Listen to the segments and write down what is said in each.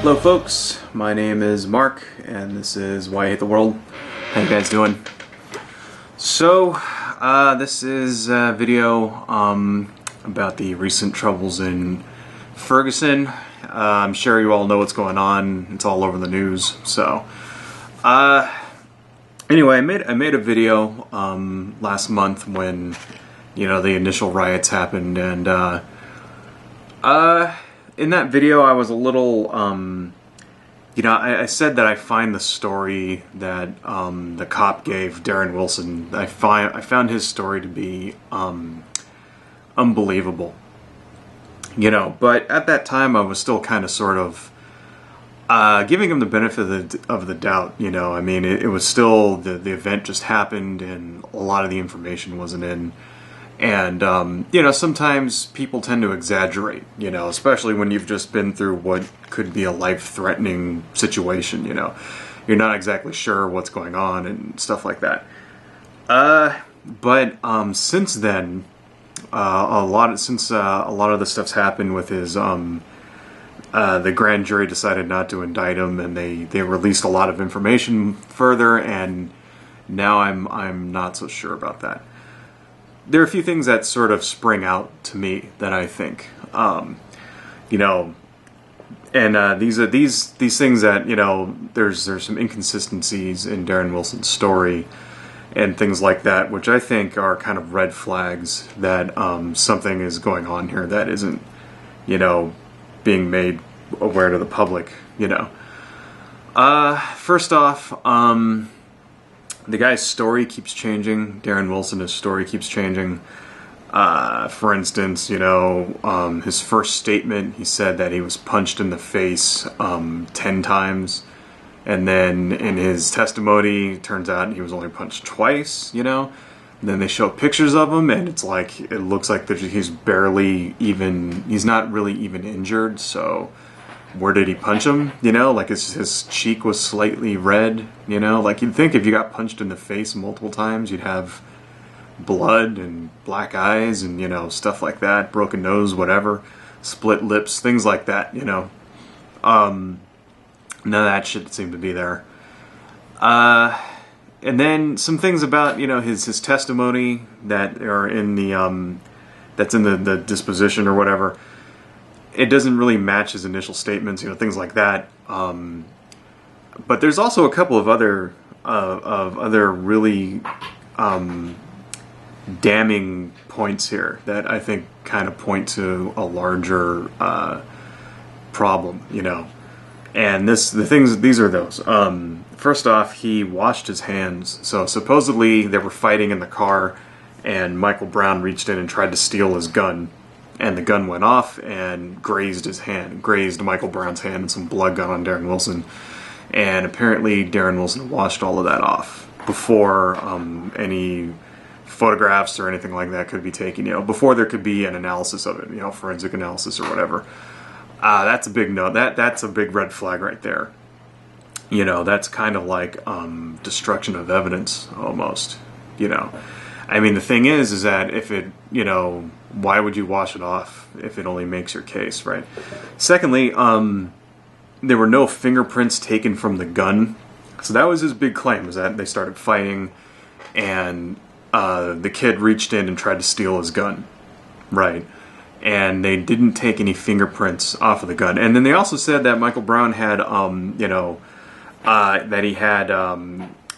Hello folks, my name is Mark and this is Why I Hate the World. How you guys doing? So, this is a video about the recent troubles in Ferguson. I'm sure you all know what's going on. It's all over the news. So, anyway, I made a video last month when, you know, the initial riots happened, and in that video, I was a little, you know, I said that I find the story that the cop gave Darren Wilson, I found his story to be unbelievable. You know, but at that time, I was still kind of sort of giving him the benefit of the doubt. You know, I mean, it was still, the event just happened, and a lot of the information wasn't in. And, you know, sometimes people tend to exaggerate, you know, especially when you've just been through what could be a life-threatening situation, you know. You're not exactly sure what's going on and stuff like that. But since then, a lot of the stuff's happened with his, the grand jury decided not to indict him, and they released a lot of information further, and now I'm not so sure about that. There are a few things that sort of spring out to me that I think, you know, and these are these things that, you know, there's some inconsistencies in Darren Wilson's story and things like that, which I think are kind of red flags that something is going on here that isn't, you know, being made aware to the public, you know. First off, the guy's story keeps changing. Darren Wilson's story keeps changing. For instance, you know, his first statement, he said that he was punched in the face 10 times. And then in his testimony, it turns out he was only punched twice, you know. And then they show pictures of him, and it's like, it looks like he's barely even, he's not really even injured, so where did he punch him? You know, like his cheek was slightly red, you know? Like, you'd think if you got punched in the face multiple times, you'd have blood and black eyes and, you know, stuff like that, broken nose, whatever, split lips, things like that, you know? None of that shit seemed to be there. And then some things about, you know, his testimony that are in the, that's in the disposition or whatever. It doesn't really match his initial statements, you know, things like that. But there's also a couple of other really damning points here that I think kind of point to a larger problem, you know. And these are those. First off, he washed his hands. So supposedly they were fighting in the car, and Brown reached in and tried to steal his gun. And the gun went off and grazed Michael Brown's hand, and some blood got on Darren Wilson. And apparently Darren Wilson washed all of that off before any photographs or anything like that could be taken, you know, before there could be an analysis of it, you know, forensic analysis or whatever. That's a big no. That's a big red flag right there. You know, that's kind of like destruction of evidence almost, you know. I mean, the thing is that if it, you know, why would you wash it off if it only makes your case, right? Secondly, there were no fingerprints taken from the gun. So that was his big claim, was that they started fighting and the kid reached in and tried to steal his gun, right? And they didn't take any fingerprints off of the gun. And then they also said that Michael Brown had, you know, that he had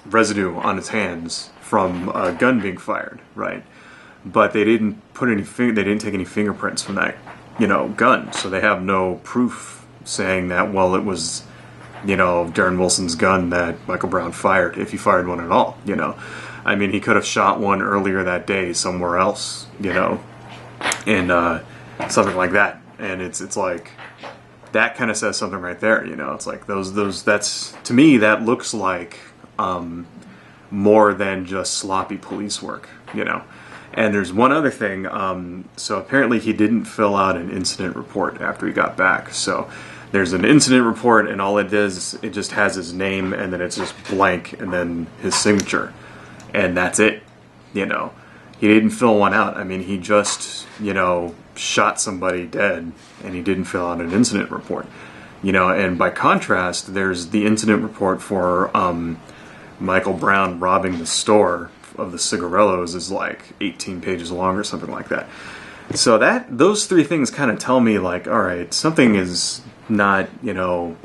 residue on his hands from a gun being fired, right? But they didn't put any they didn't take any fingerprints from that, you know, gun. So they have no proof saying that, well, it was, you know, Darren Wilson's gun that Michael Brown fired, if he fired one at all, you know. I mean, he could have shot one earlier that day somewhere else, you know, and something like that. And it's like, that kind of says something right there, you know. It's like that's, to me, that looks like more than just sloppy police work, you know. And there's one other thing. So apparently he didn't fill out an incident report after he got back. So there's an incident report, and all it is, it just has his name, and then it's just blank, and then his signature, and that's it, you know. He didn't fill one out. I mean, he just, you know, shot somebody dead, and he didn't fill out an incident report. You know, and by contrast, there's the incident report for Michael Brown robbing the store of the cigarillos is like 18 pages long or something like that. So those three things kind of tell me, like, all right, something is not, you know,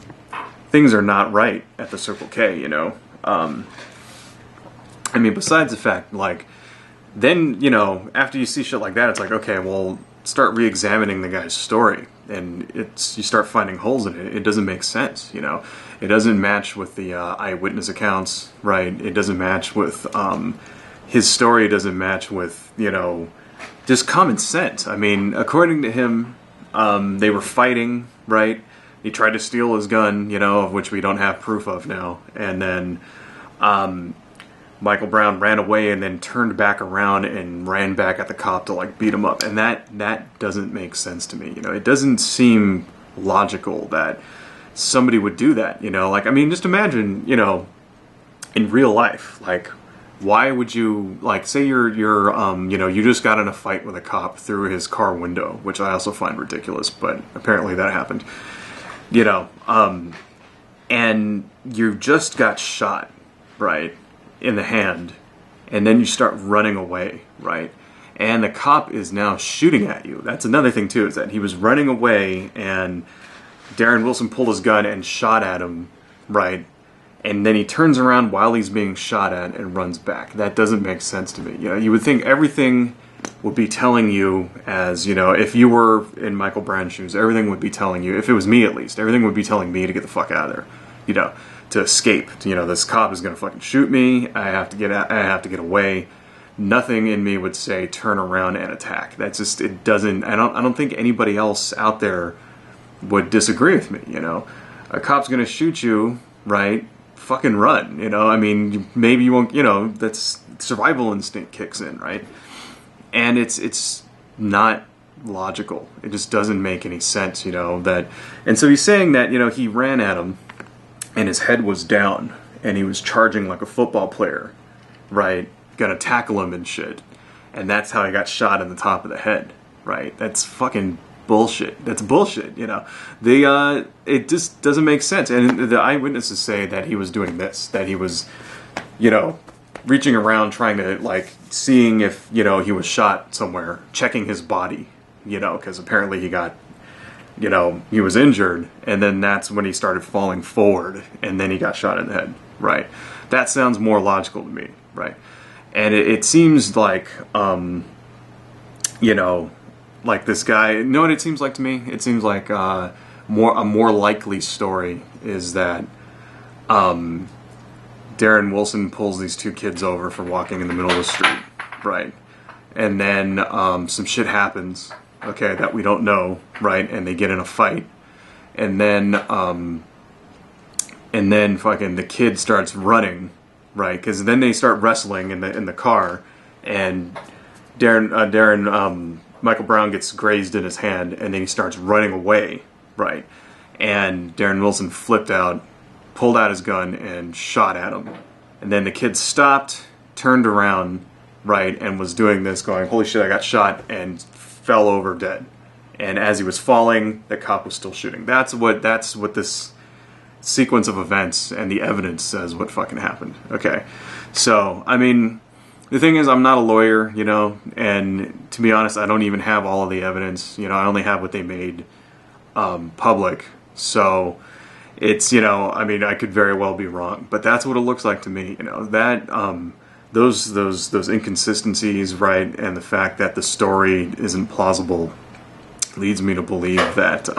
things are not right at the Circle K, you know. I mean, besides the fact, like, then, you know, after you see shit like that, it's like, okay, well, start re-examining the guy's story, and you start finding holes in it. It doesn't make sense, you know. It doesn't match with the eyewitness accounts, right? It doesn't match with his story. Doesn't match with, you know, just common sense. I mean, according to him, they were fighting, right? He tried to steal his gun, you know, of which we don't have proof of now, and then Michael Brown ran away and then turned back around and ran back at the cop to, like, beat him up. And that doesn't make sense to me. You know, it doesn't seem logical that somebody would do that, you know? Like, I mean, just imagine, you know, in real life, like, why would you, like, say you're you know, you just got in a fight with a cop through his car window, which I also find ridiculous, but apparently that happened, you know, and you just got shot, right, in the hand, and then you start running away, right? And the cop is now shooting at you. That's another thing too, is that he was running away and Darren Wilson pulled his gun and shot at him, right? And then he turns around while he's being shot at and runs back. That doesn't make sense to me. You know, you would think everything would be telling you, as, you know, if you were in Michael Brown's shoes, everything would be telling you, if it was me at least, everything would be telling me to get the fuck out of there, you know, to escape. You know, this cop is going to fucking shoot me. I have to get away. Nothing in me would say turn around and attack. That's just, it doesn't, I don't think anybody else out there would disagree with me, you know. A cop's going to shoot you, right? Fucking run, you know. I mean, maybe you won't, you know, that's survival instinct kicks in, right? And it's not logical. It just doesn't make any sense, you know, that, and so he's saying that, you know, he ran at him and his head was down, and he was charging like a football player, right? Gonna tackle him and shit. And that's how he got shot in the top of the head, right? That's fucking bullshit. That's bullshit, you know. It just doesn't make sense. And the eyewitnesses say that he was doing this, that he was, you know, reaching around trying to, like, seeing if, you know, he was shot somewhere, checking his body, you know, because apparently he got, you know, he was injured, and then that's when he started falling forward, and then he got shot in the head, right? That sounds more logical to me, right? And it seems like, you know, like this guy, you know what it seems like to me? It seems like a more likely story is that Darren Wilson pulls these two kids over for walking in the middle of the street, right? And then some shit happens, okay, that we don't know, right? And they get in a fight, and then fucking the kid starts running, right? Because then they start wrestling in the car, and Michael Brown gets grazed in his hand, and then he starts running away, right? And Darren Wilson flipped out, pulled out his gun, and shot at him. And then the kid stopped, turned around, right, and was doing this, going, holy shit, I got shot, and fell over dead. And as he was falling, the cop was still shooting. That's what this sequence of events and the evidence says what fucking happened. Okay. So, I mean, the thing is, I'm not a lawyer, you know, and to be honest, I don't even have all of the evidence. You know, I only have what they made public. So it's, you know, I mean, I could very well be wrong, but that's what it looks like to me. You know, that those inconsistencies, right, and the fact that the story isn't plausible leads me to believe that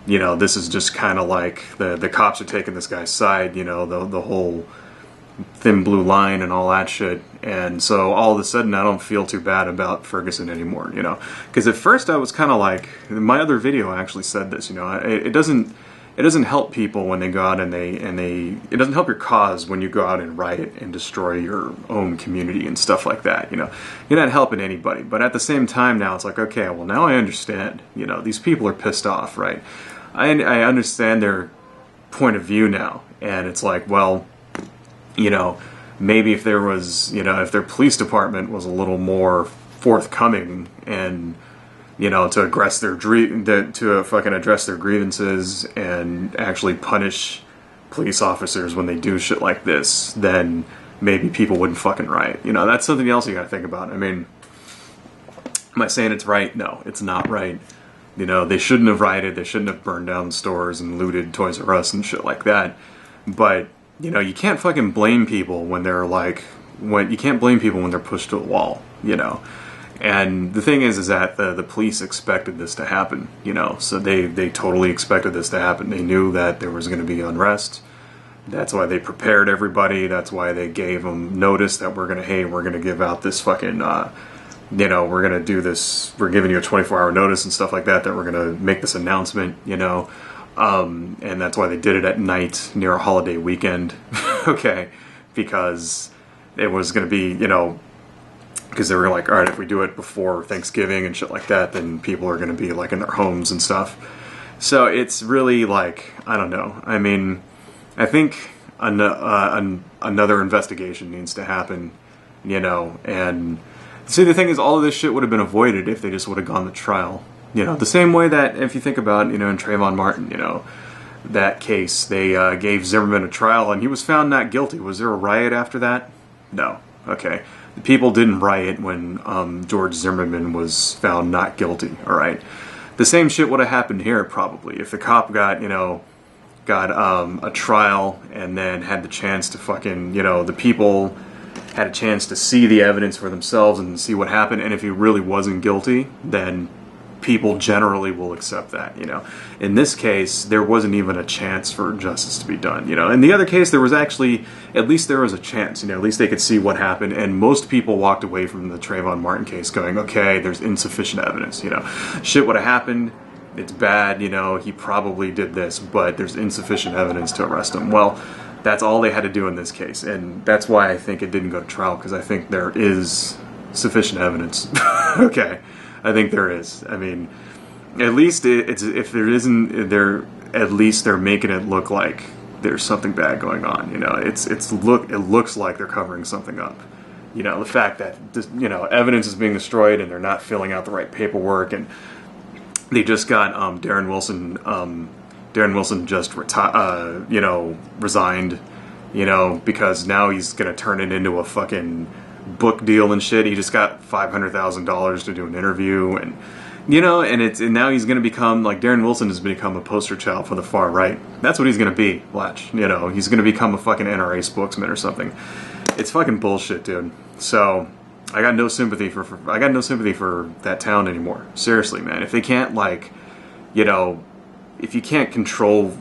you know, this is just kind of like the cops are taking this guy's side, you know, the whole thin blue line and all that shit. And so all of a sudden I don't feel too bad about Ferguson anymore, you know, because at first I was kind of like, my other video actually said this, you know, it doesn't help people when they go out and it doesn't help your cause when you go out and riot and destroy your own community and stuff like that, you know. You're not helping anybody. But at the same time now it's like, okay, well now I understand, you know, these people are pissed off, right? I understand their point of view now, and it's like, well, you know, maybe if there was, you know, if their police department was a little more forthcoming and, to fucking address their grievances and actually punish police officers when they do shit like this, then maybe people wouldn't fucking riot. That's something else you gotta think about. I mean, am I saying it's right? No, it's not right. They shouldn't have rioted. They shouldn't have burned down stores and looted Toys R Us and shit like that. But, you can't fucking blame people when they're you can't blame people when they're pushed to a wall, And the thing is that the police expected this to happen, so they totally expected this to happen. They knew that there was going to be unrest. That's why they prepared everybody. That's why they gave them notice that we're going to give out this fucking, we're going to do this. We're giving you a 24-hour notice and stuff like that we're going to make this announcement, and that's why they did it at night near a holiday weekend, okay, because it was going to be, because they were like, all right, if we do it before Thanksgiving and shit like that, then people are going to be like in their homes and stuff. So it's really like, I don't know. I mean, I think another investigation needs to happen, and see, the thing is, all of this shit would have been avoided if they just would have gone to trial. The same way that if you think about, in Trayvon Martin, that case, they gave Zimmerman a trial and he was found not guilty. Was there a riot after that? No. Okay. The people didn't riot when George Zimmerman was found not guilty, all right? The same shit would have happened here, probably, if the cop got a trial and then had the chance to fucking, the people had a chance to see the evidence for themselves and see what happened, and if he really wasn't guilty, then people generally will accept that, In this case, there wasn't even a chance for justice to be done, In the other case, there was actually, at least there was a chance, at least they could see what happened, and most people walked away from the Trayvon Martin case going, okay, there's insufficient evidence, Shit would have happened, it's bad, he probably did this, but there's insufficient evidence to arrest him. Well, that's all they had to do in this case, and that's why I think it didn't go to trial, because I think there is sufficient evidence. Okay. I think there is. I mean, at least if there isn't, at least they're making it look like there's something bad going on. It looks like they're covering something up. The fact that evidence is being destroyed and they're not filling out the right paperwork, and they just got Darren Wilson. Darren Wilson just resigned. Because now he's gonna turn it into a fucking book deal and shit. He just got $500,000 to do an interview, and and now he's going to become, like, Darren Wilson has become a poster child for the far right. That's what he's going to be. Watch, he's going to become a fucking NRA spokesman or something. It's fucking bullshit, dude. So I got no sympathy for that town anymore. Seriously, man. If they can't, if you can't control,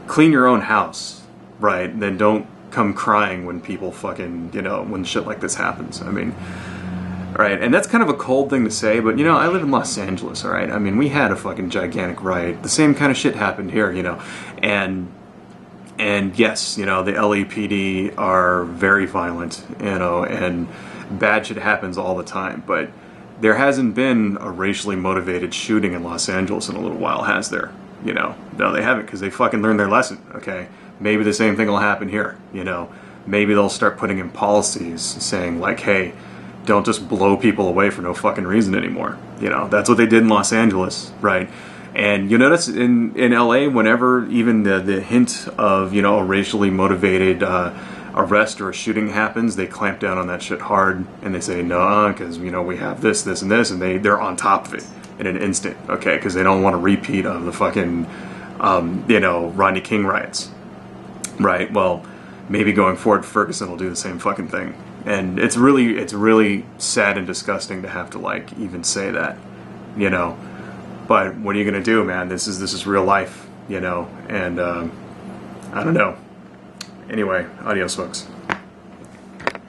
clean your own house, right? Then don't come crying when people fucking, when shit like this happens. I mean, right, and that's kind of a cold thing to say, but, I live in Los Angeles, all right? I mean, we had a fucking gigantic riot. The same kind of shit happened here, and yes, the LAPD are very violent, and bad shit happens all the time, but there hasn't been a racially motivated shooting in Los Angeles in a little while, has there? No, they haven't, because they fucking learned their lesson, okay? Maybe the same thing will happen here, Maybe they'll start putting in policies saying, like, hey, don't just blow people away for no fucking reason anymore. That's what they did in Los Angeles, right? And you notice in LA, whenever even the hint of, a racially motivated arrest or a shooting happens, they clamp down on that shit hard, and they say, no, because, we have this, and this, and they're on top of it in an instant, okay? Because they don't want a repeat of the fucking, Rodney King riots. Right, well, maybe going forward, Ferguson will do the same fucking thing. And it's really sad and disgusting to have to, even say that, But what are you gonna do, man? This is real life, and I don't know. Anyway, adios, folks.